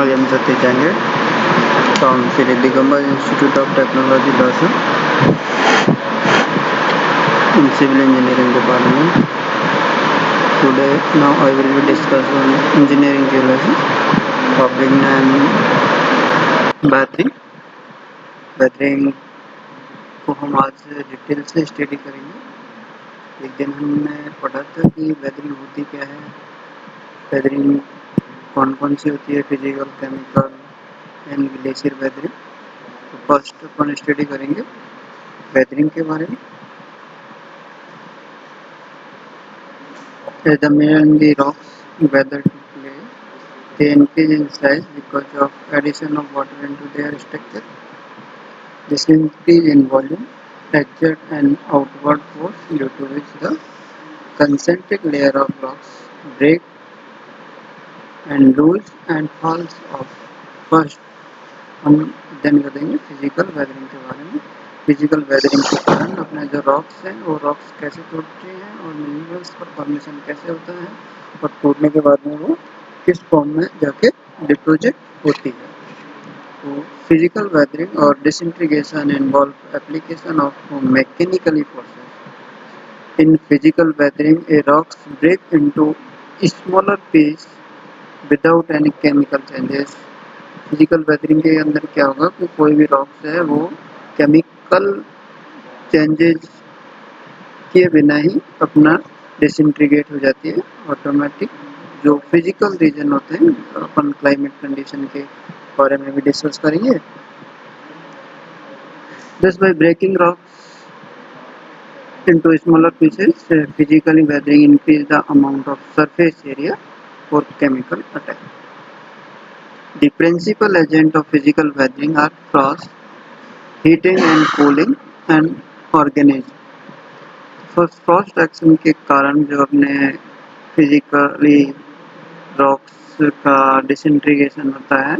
आज हम सतीश जाएंगे from Shri Digambar institute of technology Dausa in civil engineering department. Today now I will be discussing engineering geology. Topic name bathing. Bathing को हम आज detail से स्टडी करेंगे। एक दिन हमने पढ़ा था कि वेदरिंग होती क्या है, वेदरिंग कौन कौन सी होती है, physical, chemical and glacier weathering. तो फर्स्ट अपन स्टडी करेंगे वेदरिंग के बारे में। The mineral in the rocks weather to play, they increase in size because of addition of water into their structure. This increase in volume exert an outward force due to which the concentric layer of rocks break and loose and falls off. First हम अध्ययन करेंगे physical weathering के बारे में। Physical weathering के कारण अपने जो रॉक्स हैं वो रॉक्स कैसे टूटते हैं और मिनरल्स पर फॉर्मेशन कैसे होता है और टूटने के बाद में वो किस फॉर्म में जाके डिपोजिट होती है। तो फिजिकल वेदरिंग और disintegration involve application of mechanically forces. In physical weathering a rocks break into smaller piece without any chemical changes. Physical weathering के अंदर क्या होगा कि कोई भी रॉक्स है वो केमिकल चेंजेस किए बिना ही अपना डिसइंटीग्रेट हो जाती है ऑटोमेटिक। जो फिजिकल रीजन होते हैं अपन क्लाइमेट कंडीशन के बारे में भी डिस्कस करेंगे। Thus by breaking rocks into smaller pieces, physically weathering increase the amount of surface area for chemical attack. The principal agent of physical weathering are frost, heating and cooling and organism. Frost action के कारण जो अपने physically rocks का disintegration होता है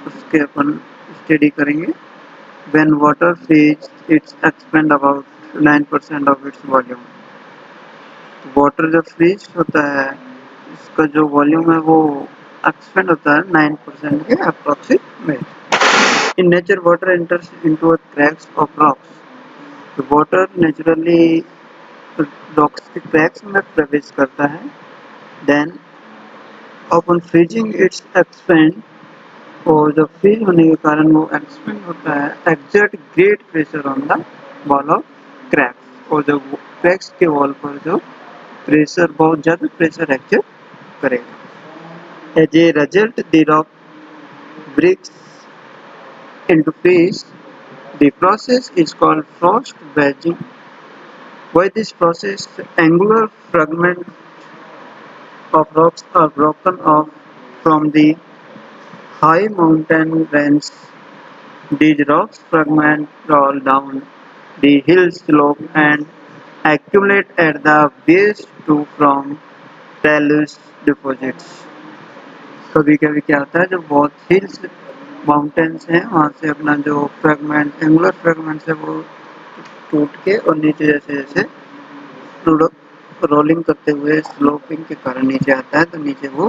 उसके अपन study करेंगे। When water freezes, it expands about 9% of its volume. Water जब फ्रीज होता है इसका जो वॉल्यूम है वो एक्सपेंड होता है 9% के approximate. In nature water enters into cracks of rocks. Water naturally rocks के क्रैक्स में प्रवेश करता है। Then upon freezing its expand, और जब फ्रीज होने के कारण वो एक्सपेंड होता है, exert great pressure on the wall of cracks. और जब क्रैक्स के वॉल पर जो प्रेशर बहुत ज़्यादा प्रेशर एक्सर्ट करेगा। As a result the rock breaks into piece. The process is called frost wedging. By this process, angular fragments of rocks are broken off from the high mountain ranges. These rocks fragments roll down the hill slope and accumulate at the base to form talus deposits. कभी कभी क्या होता है जब बहुत hills mountains हैं वहाँ से अपना जो फ्रेगमेंट एंगुलर फ्रेगमेंट्स है वो टूट के और नीचे जैसे जैसे रोलिंग करते हुए स्लोपिंग के कारण नीचे आता है तो नीचे वो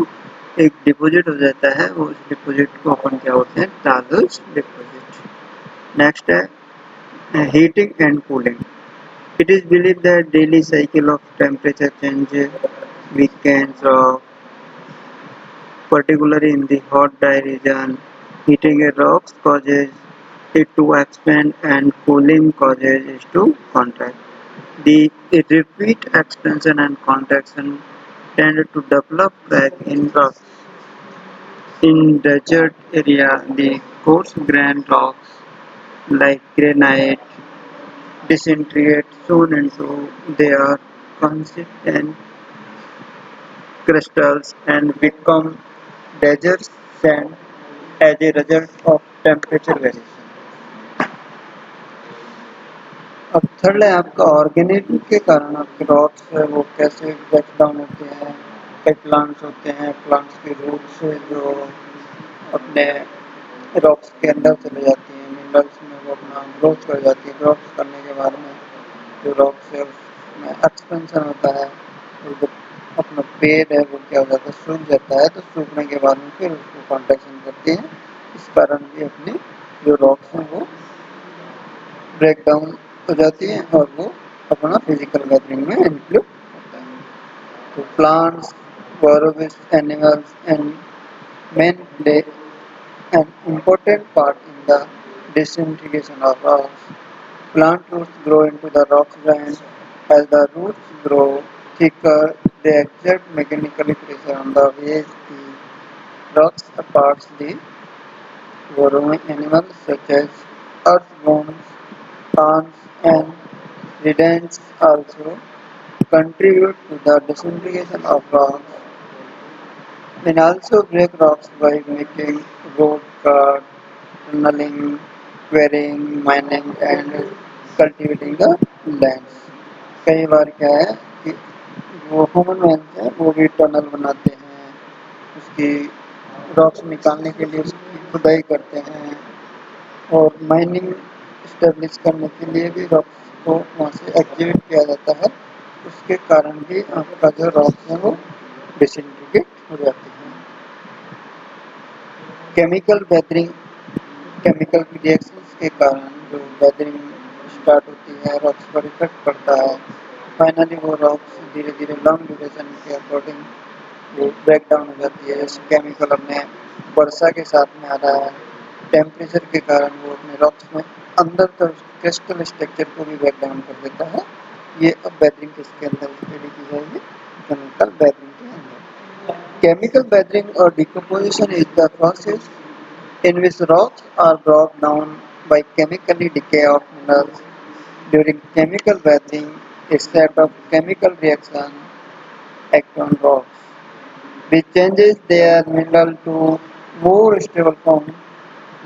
एक डिपॉजिट हो जाता है। वो उस डिपॉजिट को अपन क्या होते हैं, टालस डिपॉजिट। नेक्स्ट है heating and cooling. It is believe that daily cycle of temperature change weekends of particularly in the hot dry region. Heating a rock causes it to expand and cooling causes it to contract. The repeat expansion and contraction tend to develop crack in rocks. In desert area, the coarse grained rocks like granite disintegrate soon into their consistent crystals and become desert sand as a result of temperature variation. अब third है आपका organism के कारण आपके rocks है वो कैसे break down होते हैं। कई प्लांट्स होते हैं, प्लांट्स के रूट्स जो अपने रॉक्स के अंदर चले जाती हैं, मिनरल्स में वो अपना ग्रोथ कर जाती है। ग्रोथ करने के बाद में जो रॉक्स है उसमें एक्सपेंशन होता है। अपना पेड़ है वो क्या हो जाता है, सूख जाता है, तो सूखने के बाद में फिर उसको कॉन्ट्रैक्शन करती है। इस कारण भी अपनी जो रॉक्स हैं वो ब्रेक डाउन हो जाती है और वो अपना फिजिकल गैदरिंग में इंक्लूड होता है। तो प्लांट्स, वारोविस्ट animals and men play an important part in the disintegration of rocks. Plant roots grow into the rock giant. As the roots grow thicker, they exert mechanical pressure on the ways the rocks apart. The burrowing animals such as earthworms, ants, and rodents also contribute to the disintegration of rocks. They also break rocks by making road cut, tunneling, quarrying, mining and cultivating the lands. कई बार क्या है कि वो human mains है वो भी tunnel बनाते हैं, उसकी रॉक्स निकालने के लिए उसकी खुदाई करते हैं और माइनिंग स्टेब्लिश करने के लिए भी रॉक्स को वहाँ से एक्टिवेट किया जाता है। उसके कारण भी आपका जो रॉक्स है वो डिसइंटीग्रेट हो जाती है। केमिकल वेदरिंग, केमिकल रिएक्शंस के कारण जो वेदरिंग स्टार्ट होती है, रॉक्स पर इफेक्ट पड़ता है। फाइनली वो रॉक्स धीरे धीरे लॉन्ग ड्यूरेशन के अकॉर्डिंग वो ब्रेक डाउन हो जाती है। जैसे केमिकल अपने वर्षा के साथ में आ रहा है, टेम्परेचर के कारण वो अपने रॉक्स में अंदर तक क्रिस्टल स्ट्रक्चर को भी ब्रेक डाउन कर देता है। ये अब वेदरिंग किसके अंदर स्टडी की जाएगी, केमिकल वेदरिंग के अंदर। केमिकल वेदरिंग और decomposition is the process in which rocks are broken down by chemically decay of minerals. During chemical weathering, a set of chemical reactions act on rocks, which changes their mineral to more stable form.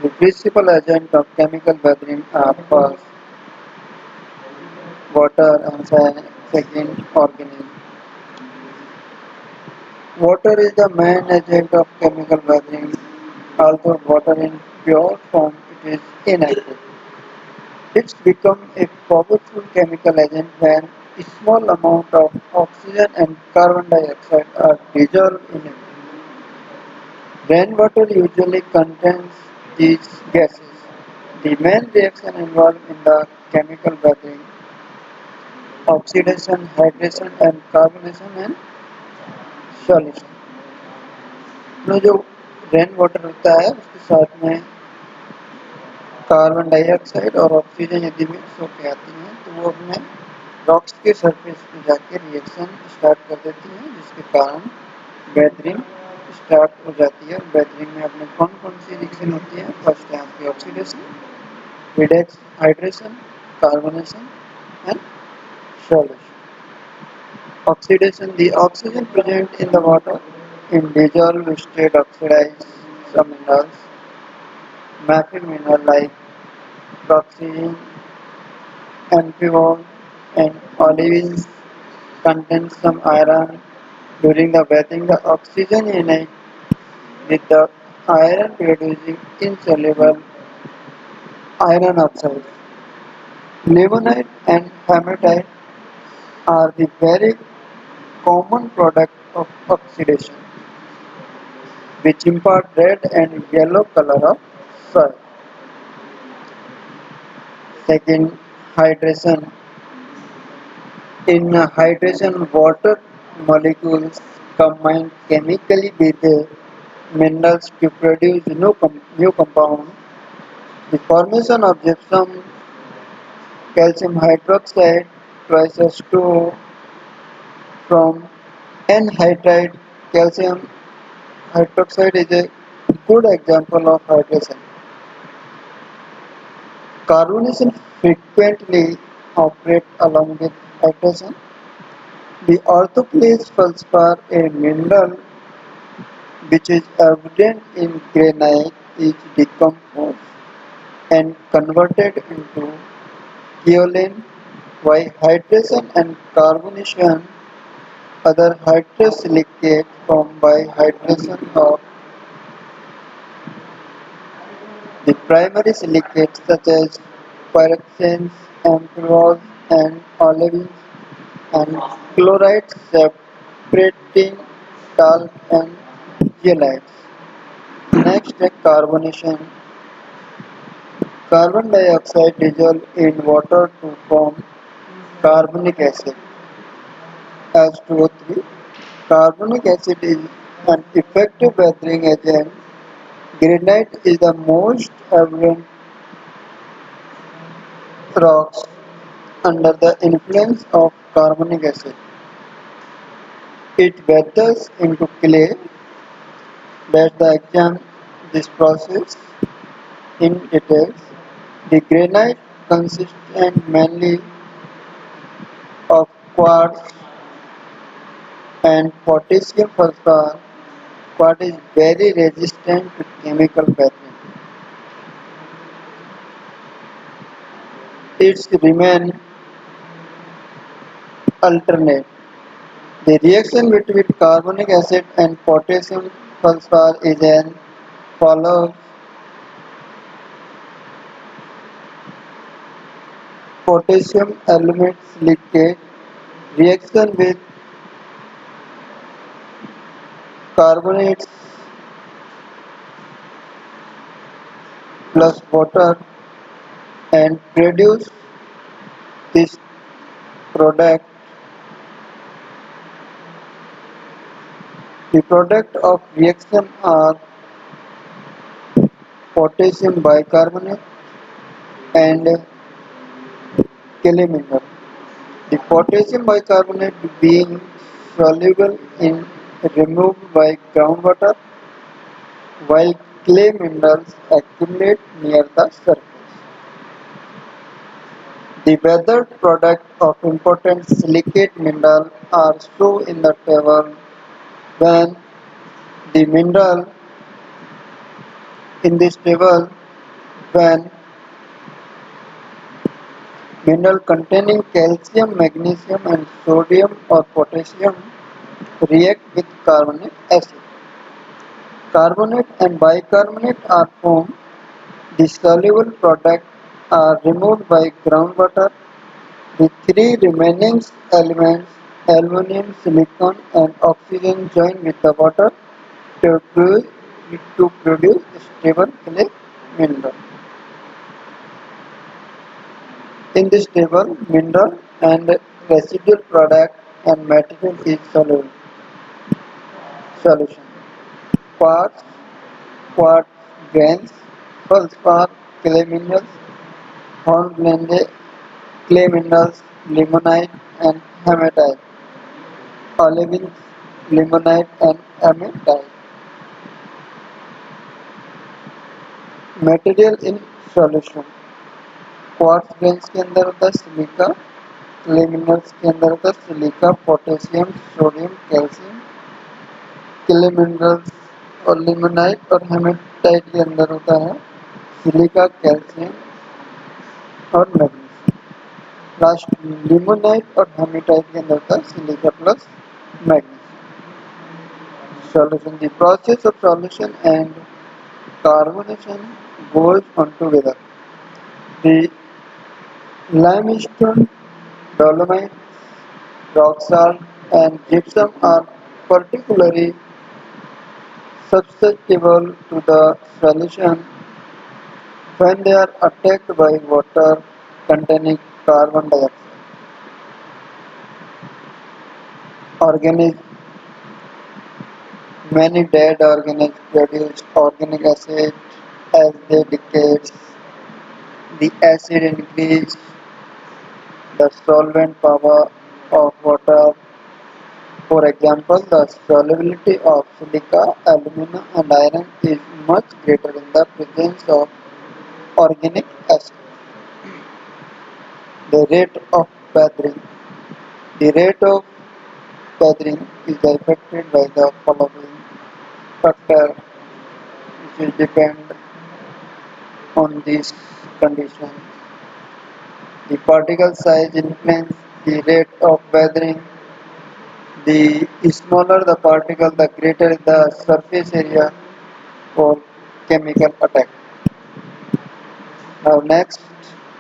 The principal agent of chemical weathering are first water and second organism. Water is the main agent of chemical weathering. Although water in pure form it is inactive. It's become a powerful chemical agent when a small amount of oxygen and carbon dioxide are dissolved in it. Rainwater usually contains these gases. The main reaction involved in the chemical weathering, oxidation, hydration and carbonation and solution. में जो rain water होता है उसके साथ में carbon dioxide और oxygen यदि mix होकर आती हैं तो वो अपने रॉक्स के सरफेस पे जाके रिएक्शन स्टार्ट कर देती हैं, जिसके कारण वेदरिंग स्टार्ट हो जाती है। वेदरिंग में अपने कौन कौन सी रिएक्शन होती है, फर्स्ट है आपकी oxidation, Redux, hydration, carbonation and solution. Oxidation: the oxygen present in the water in dissolved state oxidize some minerals. Mafic mineral like oxygen, amphibole, and olivines contain some iron. During the bathing, the oxygen unites with the iron producing insoluble iron oxide. Limonite and hematite are the very common product of oxidation, which impart red and yellow color of soil. Second, hydration. In hydration, water molecules combine chemically with the minerals to produce new compound. The formation of gypsum, calcium hydroxide, twice as 2 from anhydride. Calcium hydroxide is a good example of hydration. Carbonation frequently operate along with hydration. The orthoclase feldspar, a mineral which is evident in granite, is decomposed and converted into kaolin by hydration and carbonation. Other hydrous silicates formed by hydration of the primary silicates such as pyroxenes, amphiboles, and olivines and chloride sap separating talc and zeolites. Next, carbonation. Carbon dioxide dissolves in water to form carbonic acid. H2O3. Carbonic acid is an effective weathering agent. Granite is the most abundant rocks under the influence of carbonic acid. It weathers into clay. Let the examine this process in detail. The granite consists mainly of quartz and potassium phosphate. Quartz is very resistant to chemical weathering. Its remain alternate. The reaction between carbonic acid and potassium phosphate is as follows. Potassium aluminate silicate reaction with carbonates plus water and produce this product. The product of reaction are potassium bicarbonate and clay mineral. The potassium bicarbonate being soluble in removed by groundwater while clay minerals accumulate near the surface. The weathered product of important silicate mineral are shown in the table. When the mineral in this table, when mineral containing calcium, magnesium and sodium or potassium react with carbonic acid. Carbonate and bicarbonate are formed. The soluble products are removed by groundwater. The three remaining elements, aluminum, silicon and oxygen join with the water to produce stable clay mineral. In this table, mineral and residual product and material is solution. Quartz, quartz grains, feldspar, clay minerals, hornblende, clay minerals, limonite and hematite, olivine, limonite and hematite. Material in solution. Quartz grains के अंदर होता है silica, clay minerals के अंदर होता है silica, potassium, sodium, calcium, clay minerals और limonite और हेमेटाइट के अंदर होता है सिलिका, कैल्शियम और मैग्नीशियम। लास्ट लिमोनाइट और हेमेटाइट के अंदर होता है silica plus magnesium. Solution. The process of solution and carbonation goes on together. The limestone, dolomite, rock salt, and gypsum are particularly susceptible to the solution when they are attacked by water containing carbon dioxide. Organisms, many dead organisms produce organic acid as they decay. The acid increases the solvent power of water. For example, the solubility of silica, alumina and iron is much greater in the presence of organic acid. The rate of weathering. The rate of weathering is affected by the following factor which will depend on these conditions. The particle size influences the rate of weathering. The smaller the particle, the greater the surface area for chemical attack. Now next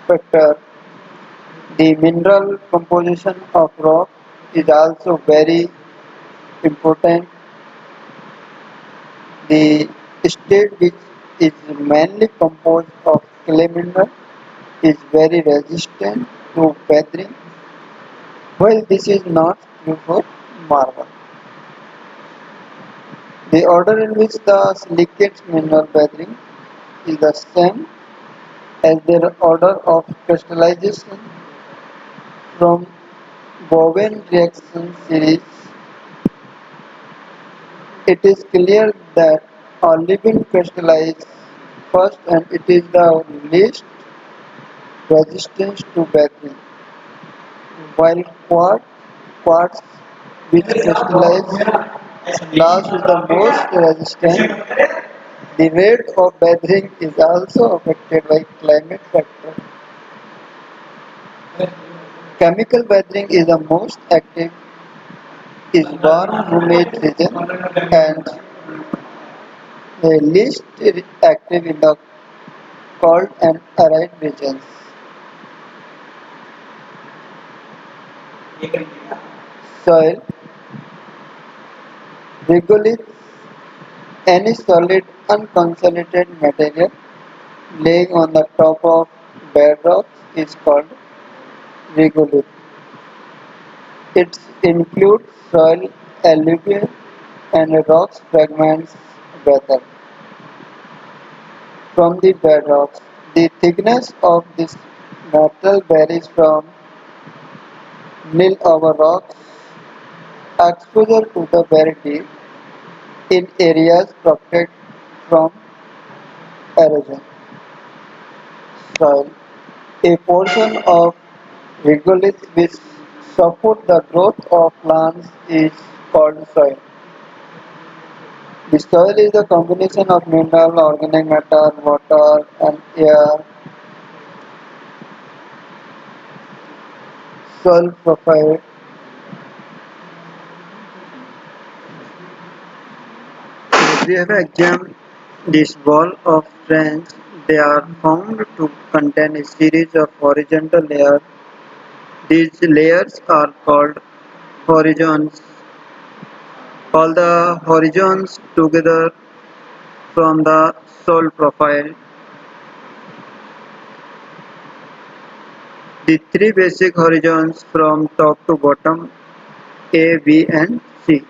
factor, the mineral composition of rock is also very important. The state which is mainly composed of clay mineral is very resistant to weathering, while this is not true for marble. The order in which the silicates mineral weathering is the same as their order of crystallization from Bowen reaction series. It is clear that olivine crystallizes first and it is the least resistant to weathering, while quartz which crystallizes last is the most resistant. The rate of weathering is also affected by climate factors. Chemical weathering is the most active is warm humid region and the least active in the cold and arid regions. Soil regolith, any solid unconsolidated material laying on the top of bedrock is called regolith. It includes soil, alluvium and rocks fragments weathered from the bedrocks. The thickness of this metal varies from nil over rocks. Exposure to the very deep in areas protected from erosion. Soil. A portion of regolith which support the growth of plants is called soil. The soil is a combination of mineral, organic matter, water and air. Soil profile. We have examined this wall of trench. They are found to contain a series of horizontal layers. These layers are called horizons. All the horizons together from the soil profile. The three basic horizons from top to bottom A, B and C.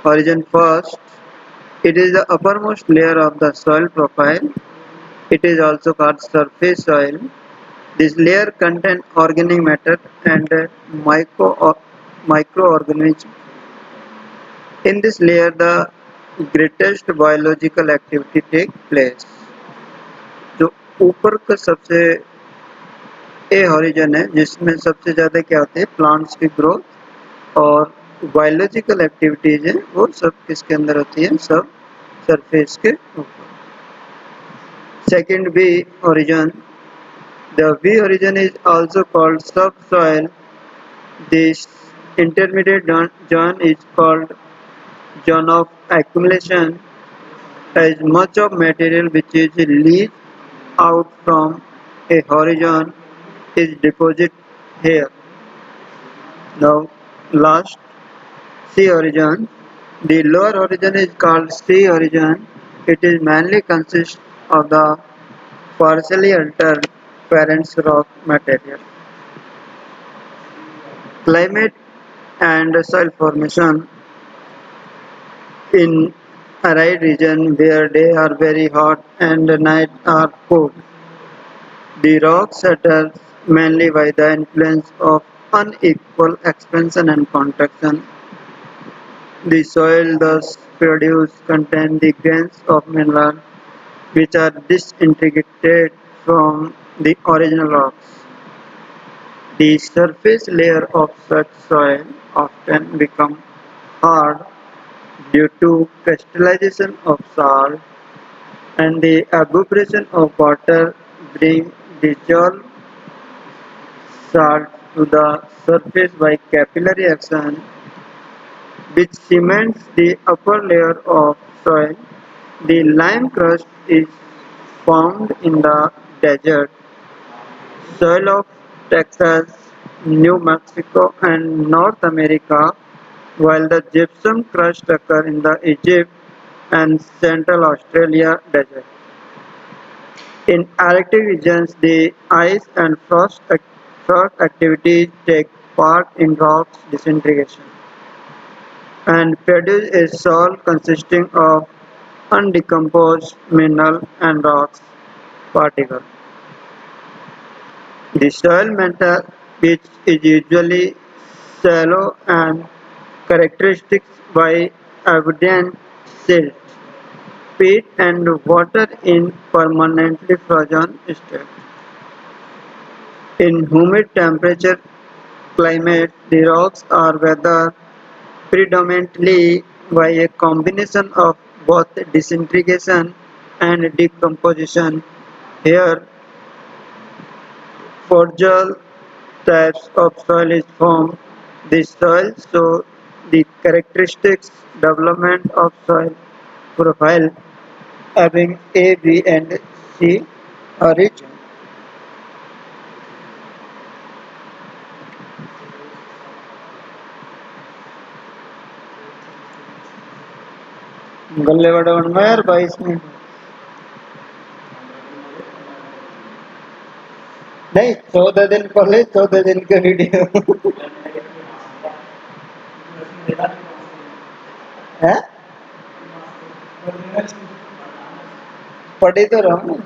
Horizon first. It is the uppermost layer of the soil profile. It is also called surface soil. This layer contains organic matter and microorganisms. In this layer, the greatest biological activity takes place. जो ऊपर का सबसे ए horizon है जिसमें सबसे ज़्यादा क्या होते हैं प्लांट्स की ग्रोथ और बायोलॉजिकल एक्टिविटीज है वो सब किसके अंदर होती है सब सरफेस के ऊपर. Second V origin. The V origin is also called subsoil. This intermediate zone is called zone of accumulation as much of material which is leached out from a horizon is deposited here. Now last C origin. The lower origin is called C origin. It is mainly consists of the partially altered parent rock material. Climate and soil formation in arid region where day are very hot and night are cold. The rock settles mainly by the influence of unequal expansion and contraction. The soil thus produced contain the grains of mineral which are disintegrated from the original rocks. The surface layer of such soil often become hard due to crystallization of salt and the evaporation of water bring dissolved salt to the surface by capillary action which cements the upper layer of soil. The lime crust is found in the desert soil of Texas, New Mexico and North America. while the gypsum crust occur in the Egypt and Central Australia desert. In Arctic regions, the ice and frost activities take part in rocks disintegration and produce a soil consisting of undecomposed mineral and rocks particles. The soil mantle, which is usually shallow and characteristic by abundant silt, peat and water in permanently frozen state. In humid temperature climates, the rocks are weathered predominantly by a combination of both disintegration and decomposition. Here, Forgeal types of soil is formed. These soils show the characteristics development of soil profile having A, B and C origin. गल्ले बड़ा बनवा यार 22 minute नहीं 14 दिन पहले 14 दिन का video है पढ़ी तो रहा हूँ